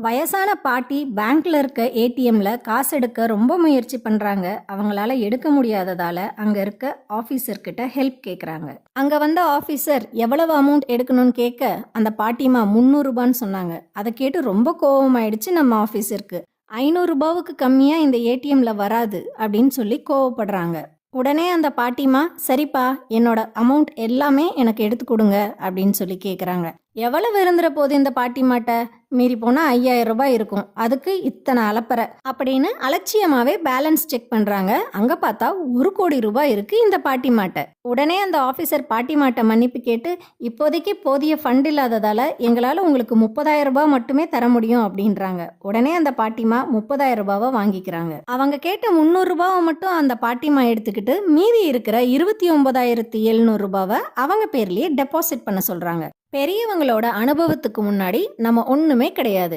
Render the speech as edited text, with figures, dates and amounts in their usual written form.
வயசான பாட்டி பேங்க்ல இருக்க ஏடிஎம்ல காசு எடுக்க ரொம்ப முயற்சி பண்றாங்க. அவங்களால எடுக்க முடியாததால அங்க இருக்க ஆபீசர் கிட்ட ஹெல்ப் கேக்குறாங்க. அங்க வந்த ஆபீசர் எவ்வளவு அமௌண்ட் எடுக்கணும்னு கேட்க அந்த பாட்டிமா 300 ரூபான்னு சொன்னாங்க. அதை கேட்டு ரொம்ப கோவமாயிடுச்சு நம்ம ஆபீசருக்கு. 500 ரூபாவுக்கு கம்மியா இந்த ஏடிஎம்ல வராது அப்படின்னு சொல்லி கோவப்படுறாங்க. உடனே அந்த பாட்டிமா, சரிப்பா, என்னோட அமௌண்ட் எல்லாமே எனக்கு எடுத்து கொடுங்க அப்படின்னு சொல்லி கேட்குறாங்க. எவ்வளவு இருந்துற போது இந்த பாட்டிமாட்ட? மீறி போனால் 5000 ரூபாய் இருக்கும், அதுக்கு இத்தனை அலப்பறை அப்படின்னு அலட்சியமாகவே பேலன்ஸ் செக் பண்ணுறாங்க. அங்கே பார்த்தா 1,00,00,000 ரூபாய் இருக்குது இந்த பாட்டிமாட்ட. உடனே அந்த ஆஃபீஸர் பாட்டிமாட்ட மன்னிப்பு கேட்டு, இப்போதைக்கு போதிய ஃபண்ட் இல்லாததால் எங்களால் உங்களுக்கு 30,000 ரூபாய் மட்டுமே தர முடியும் அப்படின்றாங்க. உடனே அந்த பாட்டிமா 30,000 ரூபாவை வாங்கிக்கிறாங்க. அவங்க கேட்ட 300 ரூபாவை மட்டும் அந்த பாட்டிமா எடுத்துக்கிட்டு மீதி இருக்கிற 29,700 ரூபாவை அவங்க பேர்லேயே டெபாசிட் பண்ண சொல்கிறாங்க. பெரியவங்களோட அனுபவத்துக்கு முன்னாடி நம்ம ஒன்றுமே கிடையாது.